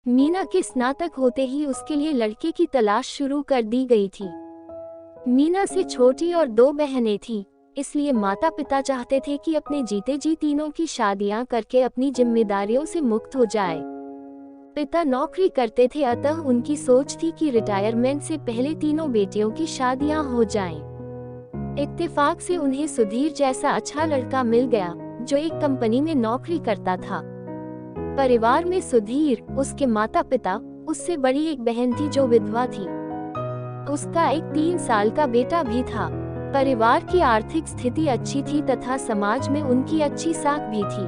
मीना के स्नातक होते ही उसके लिए लड़के की तलाश शुरू कर दी गई थी। मीना से छोटी और 2 बहनें थीं, इसलिए माता पिता चाहते थे कि अपने जीते जी तीनों की शादियां करके अपनी जिम्मेदारियों से मुक्त हो जाए। पिता नौकरी करते थे, अतः उनकी सोच थी कि रिटायरमेंट से पहले तीनों बेटियों की शादियां हो जाएं। इत्तेफाक से उन्हें सुधीर जैसा अच्छा लड़का मिल गया, जो एक कंपनी में नौकरी करता था। परिवार में सुधीर, उसके माता पिता, उससे बड़ी एक बहन थी जो विधवा थी। उसका एक 3 साल का बेटा भी था। परिवार की आर्थिक स्थिति अच्छी थी तथा समाज में उनकी अच्छी साख भी थी।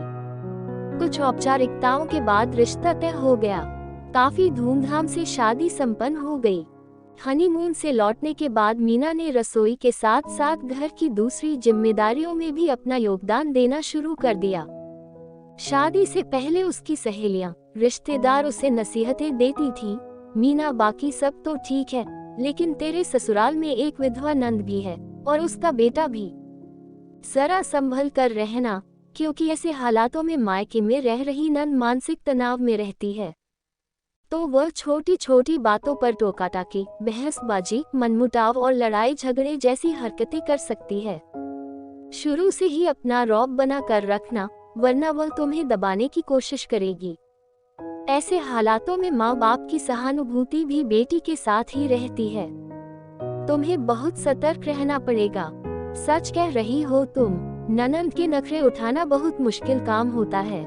कुछ औपचारिकताओं के बाद रिश्ता तय हो गया। काफी धूमधाम से शादी संपन्न हो गई। हनीमून से लौटने के बाद मीना ने रसोई के साथ साथ घर की दूसरी जिम्मेदारियों में भी अपना योगदान देना शुरू कर दिया। शादी से पहले उसकी सहेलियां, रिश्तेदार उसे नसीहतें देती थीं, मीना बाकी सब तो ठीक है, लेकिन तेरे ससुराल में एक विधवा नंद भी है और उसका बेटा भी। जरा संभल कर रहना, क्योंकि ऐसे हालातों में मायके में रह रही नंद मानसिक तनाव में रहती है। तो वह छोटी छोटी बातों पर टोका-टाकी, बहसबाजी, मनमुटाव और लड़ाई झगड़े जैसी हरकतें कर सकती है। शुरू से ही अपना रौब बना कर रखना, वरना वह तुम्हें दबाने की कोशिश करेगी। ऐसे हालातों में माँ बाप की सहानुभूति भी बेटी के साथ ही रहती है। तुम्हें बहुत सतर्क रहना पड़ेगा। सच कह रही हो तुम। ननंद के नखरे उठाना बहुत मुश्किल काम होता है।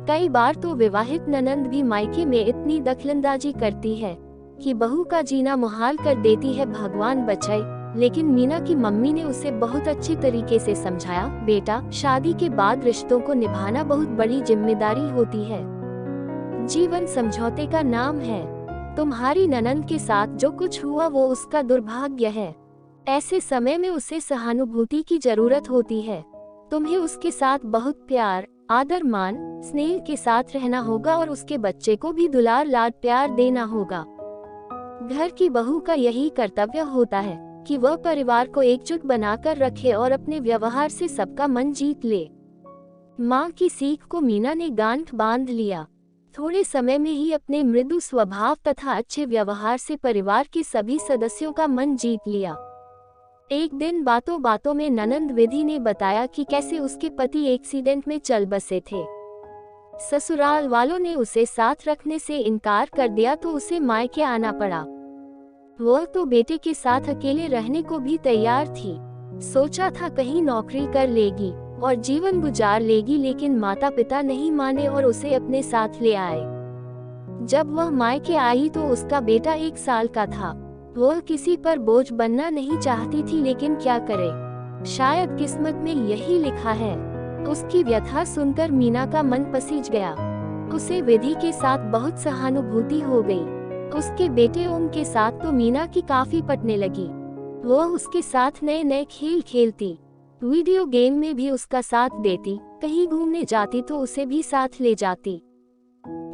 कई बार तो विवाहित ननंद भी मायके में इतनी दखलंदाजी करती है कि बहू का जीना मुहाल कर देती है, भगवान बचाए। लेकिन मीना की मम्मी ने उसे बहुत अच्छी तरीके से समझाया, बेटा, शादी के बाद रिश्तों को निभाना बहुत बड़ी जिम्मेदारी होती है। जीवन समझौते का नाम है। तुम्हारी ननंद के साथ जो कुछ हुआ वो उसका दुर्भाग्य है। ऐसे समय में उसे सहानुभूति की जरूरत होती है। तुम्हें उसके साथ बहुत प्यार, आदर, मान, स्नेह के साथ रहना होगा और उसके बच्चे को भी दुलार लाड प्यार देना होगा। घर की बहू का यही कर्तव्य होता है कि वह परिवार को एकजुट बनाकर रखे और अपने व्यवहार से सबका मन जीत ले। माँ की सीख को मीना ने गांठ बांध लिया। थोड़े समय में ही अपने मृदु स्वभाव तथा अच्छे व्यवहार से परिवार के सभी सदस्यों का मन जीत लिया। एक दिन बातों बातों में ननंद विधि ने बताया कि कैसे उसके पति एक्सीडेंट में चल बसे थे। ससुराल वालों ने उसे साथ रखने से इनकार कर दिया तो उसे मायके आना पड़ा। वह तो बेटे के साथ अकेले रहने को भी तैयार थी। सोचा था कहीं नौकरी कर लेगी और जीवन गुजार लेगी, लेकिन माता पिता नहीं माने और उसे अपने साथ ले आए। जब वह मायके आई तो उसका बेटा 1 साल का था। वह किसी पर बोझ बनना नहीं चाहती थी, लेकिन क्या करे, शायद किस्मत में यही लिखा है। उसकी व्यथा सुनकर मीना का मन पसीज गया। उसे विधि के साथ बहुत सहानुभूति हो गई। उसके बेटे ओम के साथ तो मीना की काफी पटने लगी। वह उसके साथ नए नए खेल खेलती, वीडियो गेम में भी उसका साथ देती, कहीं घूमने जाती तो उसे भी साथ ले जाती।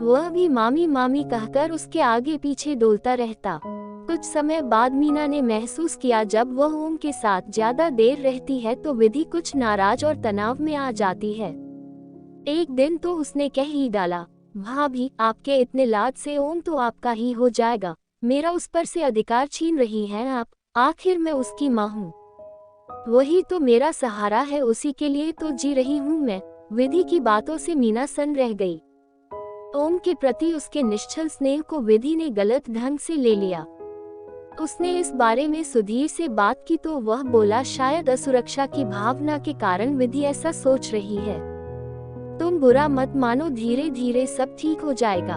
वह भी मामी मामी कहकर उसके आगे पीछे डोलता रहता। कुछ समय बाद मीना ने महसूस किया जब वह ओम के साथ ज्यादा देर रहती है तो विधि कुछ नाराज और तनाव में आ जाती है। एक दिन तो उसने कह ही डाला, भाभी, आपके इतने लाड से ओम तो आपका ही हो जाएगा। मेरा उस पर से अधिकार छीन रही हैं आप। आखिर मैं उसकी माँ हूँ, वही तो मेरा सहारा है, उसी के लिए तो जी रही हूँ मैं। विधि की बातों से मीना सन्न रह गई। ओम के प्रति उसके निश्चल स्नेह को विधि ने गलत ढंग से ले लिया। उसने इस बारे में सुधीर से बात की तो वह बोला, शायद असुरक्षा की भावना के कारण विधि ऐसा सोच रही है। तुम बुरा मत मानो, धीरे धीरे सब ठीक हो जाएगा।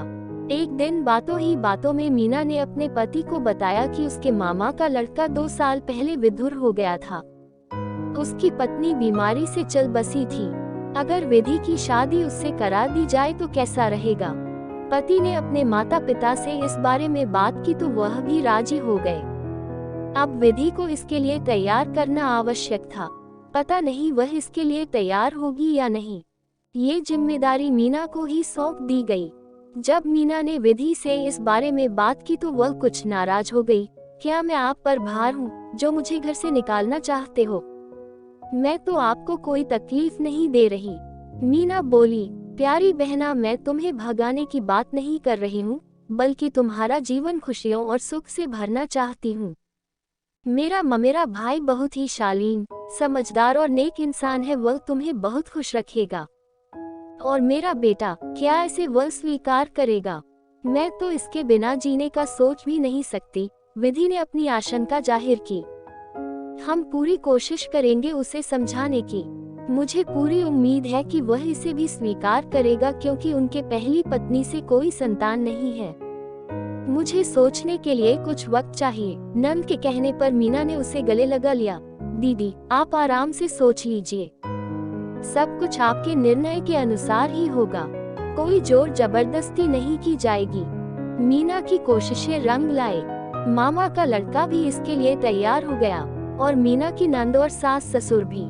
एक दिन बातों ही बातों में मीना ने अपने पति को बताया कि उसके मामा का लड़का 2 साल पहले विधुर हो गया था। उसकी पत्नी बीमारी से चल बसी थी। अगर विधि की शादी उससे करा दी जाए तो कैसा रहेगा। पति ने अपने माता पिता से इस बारे में बात की तो वह भी राजी हो गए। अब विधि को इसके लिए तैयार करना आवश्यक था। पता नहीं वह इसके लिए तैयार होगी या नहीं। ये जिम्मेदारी मीना को ही सौंप दी गई। जब मीना ने विधि से इस बारे में बात की तो वह कुछ नाराज हो गई। क्या मैं आप पर भार हूँ जो मुझे घर से निकालना चाहते हो? मैं तो आपको कोई तकलीफ नहीं दे रही। मीना बोली, प्यारी बहना, मैं तुम्हें भगाने की बात नहीं कर रही हूँ, बल्कि तुम्हारा जीवन खुशियों और सुख से भरना चाहती हूँ। मेरा भाई बहुत ही शालीन, समझदार और नेक इंसान है, वह तुम्हें बहुत खुश रखेगा। और मेरा बेटा, क्या इसे वह स्वीकार करेगा? मैं तो इसके बिना जीने का सोच भी नहीं सकती, विधि ने अपनी आशंका जाहिर की। हम पूरी कोशिश करेंगे उसे समझाने की। मुझे पूरी उम्मीद है कि वह इसे भी स्वीकार करेगा, क्योंकि उनके पहली पत्नी से कोई संतान नहीं है। मुझे सोचने के लिए कुछ वक्त चाहिए। नंद के कहने पर मीना ने उसे गले लगा लिया। दीदी, आप आराम से सोच लीजिए, सब कुछ आपके निर्णय के अनुसार ही होगा, कोई जोर जबरदस्ती नहीं की जाएगी। मीना की कोशिशें रंग लाए। मामा का लड़का भी इसके लिए तैयार हो गया, और मीना की नंद और सास ससुर भी।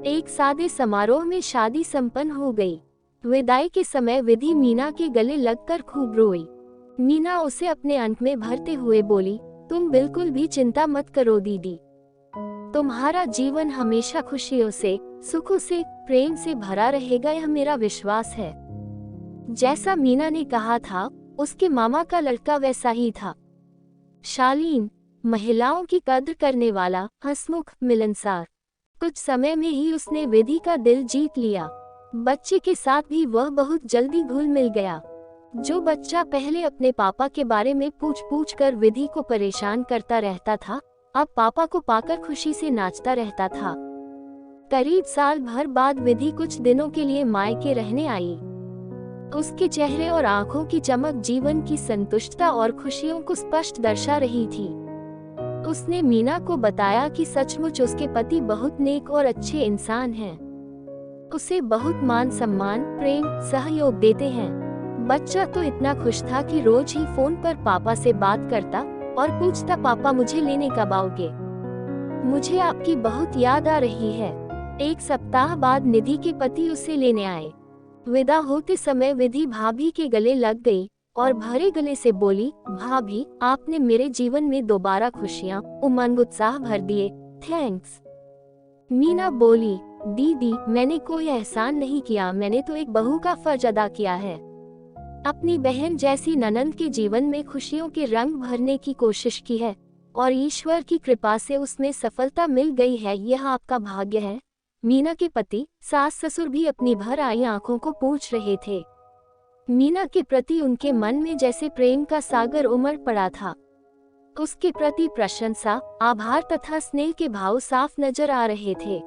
एक सादे समारोह में शादी संपन्न हो गई। विदाई के समय विधि मीना के गले लगकर खूब रोई। मीना उसे अपने अंक में भरते हुए बोली, तुम बिल्कुल भी चिंता मत करो दीदी, तुम्हारा जीवन हमेशा खुशियों से, सुखों से, प्रेम से भरा रहेगा, यह मेरा विश्वास है। जैसा मीना ने कहा था, उसके मामा का लड़का वैसा ही था। शालीन, महिलाओं की कद्र करने वाला, हंसमुख, मिलनसार। कुछ समय में ही उसने विधि का दिल जीत लिया। बच्चे के साथ भी वह बहुत जल्दी घुल मिल गया। जो बच्चा पहले अपने पापा के बारे में पूछ कर विधि को परेशान करता रहता था, अब पापा को पाकर खुशी से नाचता रहता था। करीब साल भर बाद विधि कुछ दिनों के लिए मायके रहने आई। उसके चेहरे और आंखों की चमक जीवन की संतुष्टता और खुशियों को स्पष्ट दर्शा रही थी। उसने मीना को बताया कि सचमुच उसके पति बहुत नेक और अच्छे इंसान हैं। उसे बहुत मान सम्मान, प्रेम, सहयोग देते हैं। बच्चा तो इतना खुश था कि रोज ही फोन पर पापा से बात करता और पूछता, पापा मुझे लेने कब आओगे? मुझे आपकी बहुत याद आ रही है। एक सप्ताह बाद निधि के पति उसे लेने आए। विदा होते समय विधि भाभी के गले लग गई और भरे गले से बोली, भाभी, आपने मेरे जीवन में दोबारा खुशियाँ, उमंग, उत्साह भर दिए, थैंक्स। मीना बोली, दीदी, मैंने कोई एहसान नहीं किया, मैंने तो एक बहू का फर्ज अदा किया है। अपनी बहन जैसी ननंद के जीवन में खुशियों के रंग भरने की कोशिश की है, और ईश्वर की कृपा से उसमें सफलता मिल गई है, यह आपका भाग्य है। मीना के पति, सास ससुर भी अपनी भर आई आंखों को पूछ रहे थे। मीना के प्रति उनके मन में जैसे प्रेम का सागर उमड़ पड़ा था। उसके प्रति प्रशंसा, आभार तथा स्नेह के भाव साफ नजर आ रहे थे।